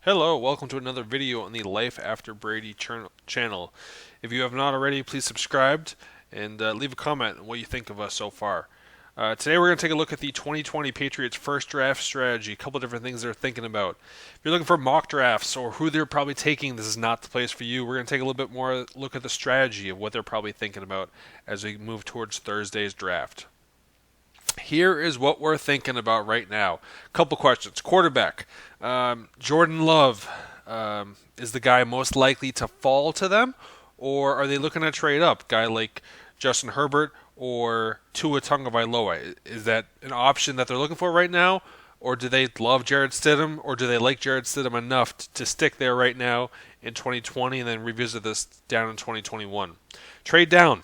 Hello, welcome to another video on the Life After Brady channel. If you have not already, please subscribe and leave a comment on what you think of us so far. Today we're going to take a look at the 2020 Patriots first draft strategy, a couple different things they're thinking about. If you're looking for mock drafts or who they're probably taking, this is not the place for you. We're going to take a little bit more look at the strategy of what they're probably thinking about as we move towards Thursday's draft. Here is what we're thinking about right now. Couple questions. Quarterback. Jordan Love is the guy most likely to fall to them, or are they looking to trade up? Guy like Justin Herbert or Tua Tagovailoa. Is that an option that they're looking for right now, or do they love Jarrett Stidham, or do they like Jarrett Stidham enough to stick there right now in 2020 and then revisit this down in 2021? Trade down.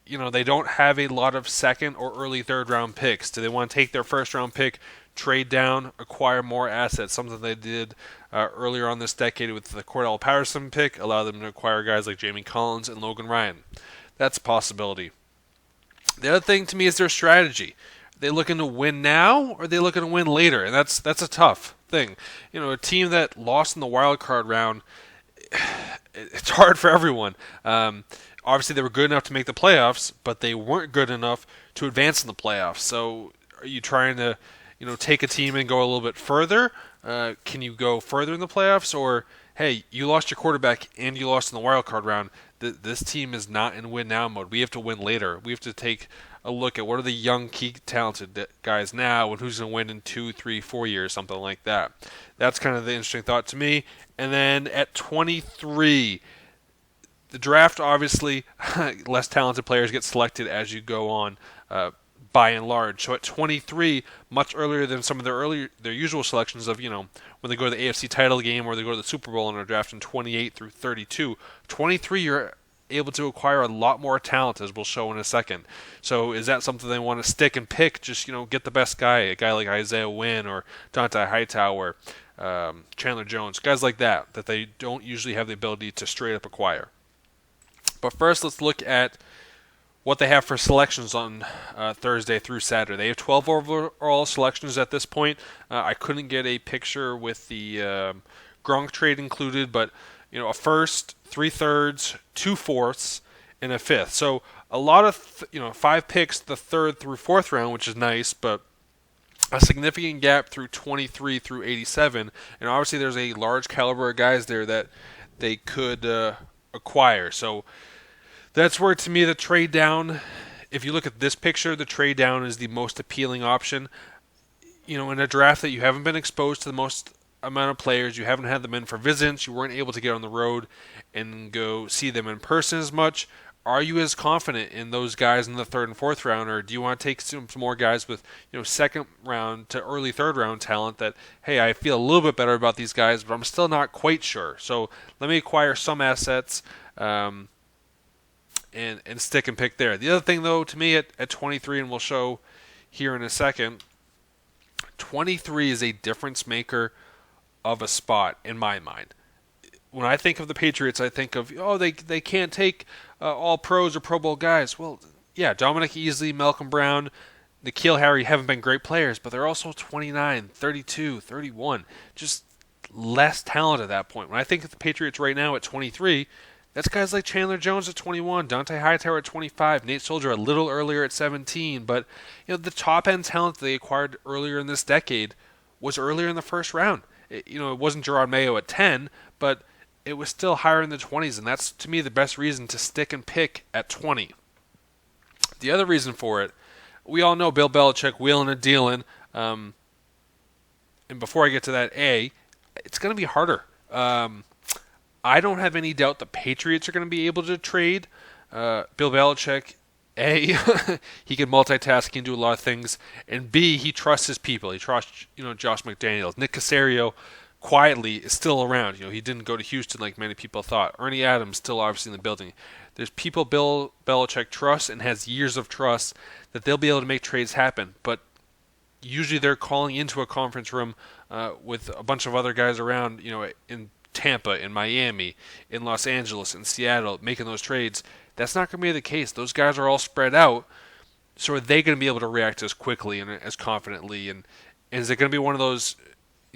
They don't have a lot of second or early third round picks. Do they want to take their first round pick, trade down, acquire more assets? Something they did earlier on this decade with the Cordell Patterson pick, allow them to acquire guys like Jamie Collins and Logan Ryan. That's a possibility. The other thing to me is their strategy. Are they looking to win now, or are they looking to win later? And that's a tough thing. A team that lost in the wild card round, it's hard for everyone. Obviously, they were good enough to make the playoffs, but they weren't good enough to advance in the playoffs. So, are you trying to, take a team and go a little bit further? Can you go further in the playoffs, or hey, you lost your quarterback and you lost in the wild card round? This team is not in win now mode. We have to win later. We have to take a look at what are the young, key, talented guys now, and who's going to win in 2, 3, 4 years, something like that. That's kind of the interesting thought to me. And then at 23. The draft, obviously, less talented players get selected as you go on, by and large. So at 23, much earlier than some of their usual selections of, when they go to the AFC title game or they go to the Super Bowl and are drafting 28 through 32, 23 you're able to acquire a lot more talent, as we'll show in a second. So is that something they want to stick and pick? Just, get the best guy, a guy like Isaiah Wynn or Dante Hightower, Chandler Jones, guys like that they don't usually have the ability to straight up acquire. But first, let's look at what they have for selections on Thursday through Saturday. They have 12 overall selections at this point. I couldn't get a picture with the Gronk trade included, but a first, 3/3, 2/4, and a fifth. So a lot of 5 picks the third through fourth round, which is nice, but a significant gap through 23 through 87. And obviously, there's a large caliber of guys there that they could acquire. So that's where, to me, the trade down, if you look at this picture, the trade down is the most appealing option. In a draft that you haven't been exposed to the most amount of players, you haven't had them in for visits, you weren't able to get on the road and go see them in person as much. Are you as confident in those guys in the third and fourth round, or do you want to take some more guys with second round to early third round talent that, hey, I feel a little bit better about these guys, but I'm still not quite sure. So let me acquire some assets and stick and pick there. The other thing, though, to me at 23, and we'll show here in a second, 23 is a difference maker of a spot in my mind. When I think of the Patriots, I think of, they can't take all pros or Pro Bowl guys. Well, yeah, Dominic Easley, Malcolm Brown, N'Keal Harry haven't been great players, but they're also 29, 32, 31. Just less talent at that point. When I think of the Patriots right now at 23, that's guys like Chandler Jones at 21, Dante Hightower at 25, Nate Soldier a little earlier at 17. But the top-end talent they acquired earlier in this decade was earlier in the first round. It wasn't Gerard Mayo at 10, but it was still higher in the 20s, and that's, to me, the best reason to stick and pick at 20. The other reason for it, we all know Bill Belichick wheeling and dealing, and before I get to that, it's going to be harder. I don't have any doubt the Patriots are going to be able to trade. Bill Belichick, he can multitask, he can do a lot of things, and B, he trusts his people. He trusts, Josh McDaniels. Nick Caserio, quietly, is still around. He didn't go to Houston like many people thought. Ernie Adams still obviously in the building. There's people Bill Belichick trusts and has years of trust that they'll be able to make trades happen. But usually they're calling into a conference room with a bunch of other guys around, in Tampa, in Miami, in Los Angeles, in Seattle, making those trades. That's not going to be the case. Those guys are all spread out. So are they going to be able to react as quickly and as confidently? And is it going to be one of those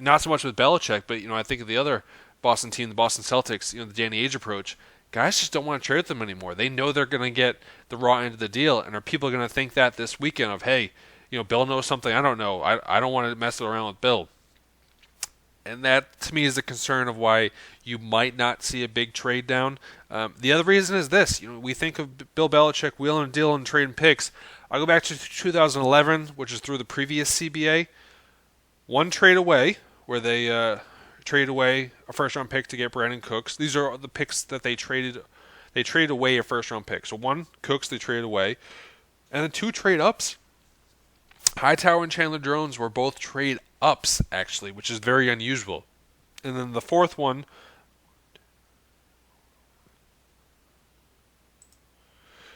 not so much with Belichick, but I think of the other Boston team, the Boston Celtics. The Danny Ainge approach. Guys just don't want to trade with them anymore. They know they're going to get the raw end of the deal, and are people going to think that this weekend of, hey, Bill knows something I don't know. I don't want to mess around with Bill. And that, to me, is the concern of why you might not see a big trade down. The other reason is this. We think of Bill Belichick wheeling and dealing and trading picks. I go back to 2011, which is through the previous CBA. One trade away, where they traded away a first-round pick to get Brandon Cooks. These are the picks that they traded. They traded away a first-round pick. So one, Cooks, they traded away. And then two trade-ups. Hightower and Chandler Jones were both trade-ups, actually, which is very unusual. And then the fourth one,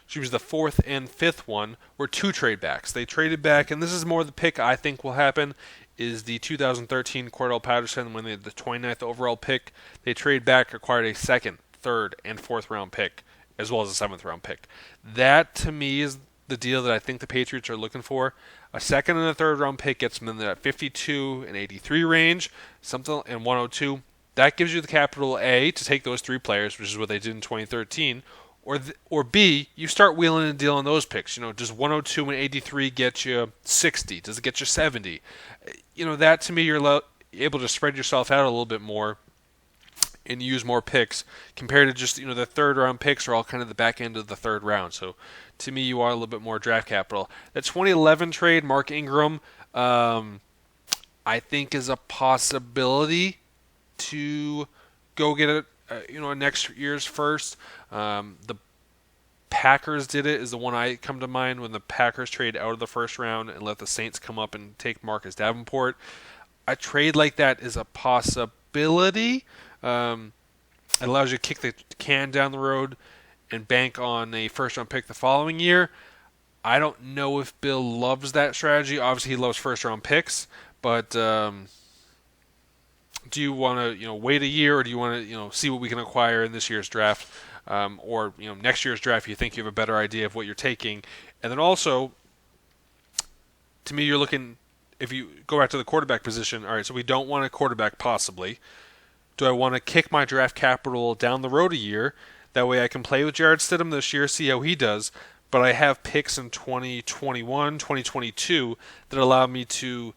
she was the fourth and fifth one, were two trade backs. They traded back, and this is more the pick I think will happen, is the 2013 Cordell Patterson when they had the 29th overall pick. They traded back, acquired a second, third, and fourth round pick, as well as a seventh round pick. That, to me, is the deal that I think the Patriots are looking for. A second and a third round pick gets them in that 52 and 83 range, something and 102. That gives you the capital A to take those three players, which is what they did in 2013. Or B, you start wheeling and dealing those picks. Does 102 and 83 get you 60? Does it get you 70? That to me, you're able to spread yourself out a little bit more and use more picks compared to just, the third round picks are all kind of the back end of the third round. So to me, you are a little bit more draft capital. That 2011 trade, Mark Ingram, I think is a possibility to go get a next year's first. The Packers did it, is the one I come to mind, when the Packers trade out of the first round and let the Saints come up and take Marcus Davenport. A trade like that is a possibility. It allows you to kick the can down the road and bank on a first-round pick the following year. I don't know if Bill loves that strategy. Obviously, he loves first-round picks, but do you want to wait a year, or do you want to see what we can acquire in this year's draft, or next year's draft? You think you have a better idea of what you're taking, and then also, to me, you're looking. If you go back to the quarterback position, all right. So we don't want a quarterback possibly. Do I want to kick my draft capital down the road a year? That way I can play with Jarrett Stidham this year, see how he does. But I have picks in 2021, 2022 that allow me to,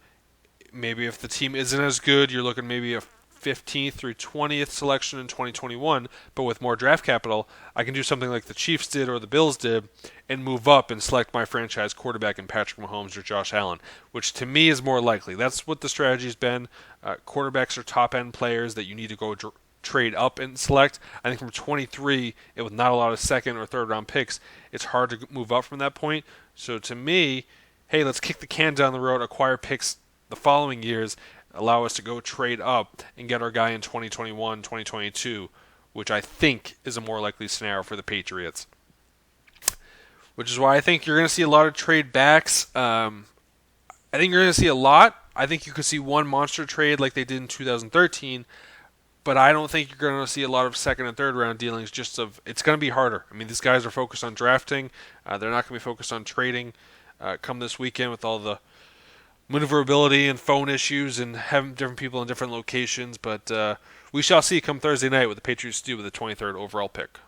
maybe if the team isn't as good, you're looking maybe a 15th through 20th selection in 2021, but with more draft capital, I can do something like the Chiefs did or the Bills did and move up and select my franchise quarterback in Patrick Mahomes or Josh Allen, which to me is more likely. That's what the strategy's been. Quarterbacks are top-end players that you need to go trade up and select. I think from 23, with not a lot of second or third round picks, it's hard to move up from that point. So to me, hey, let's kick the can down the road, acquire picks the following years, allow us to go trade up and get our guy in 2021, 2022, which I think is a more likely scenario for the Patriots. Which is why I think you're going to see a lot of trade backs. I think you're going to see a lot. I think you could see one monster trade like they did in 2013, but I don't think you're going to see a lot of second and third round dealings. It's going to be harder. I mean, these guys are focused on drafting. They're not going to be focused on trading come this weekend with all the maneuverability and phone issues and having different people in different locations. But we shall see come Thursday night what the Patriots do with the 23rd overall pick.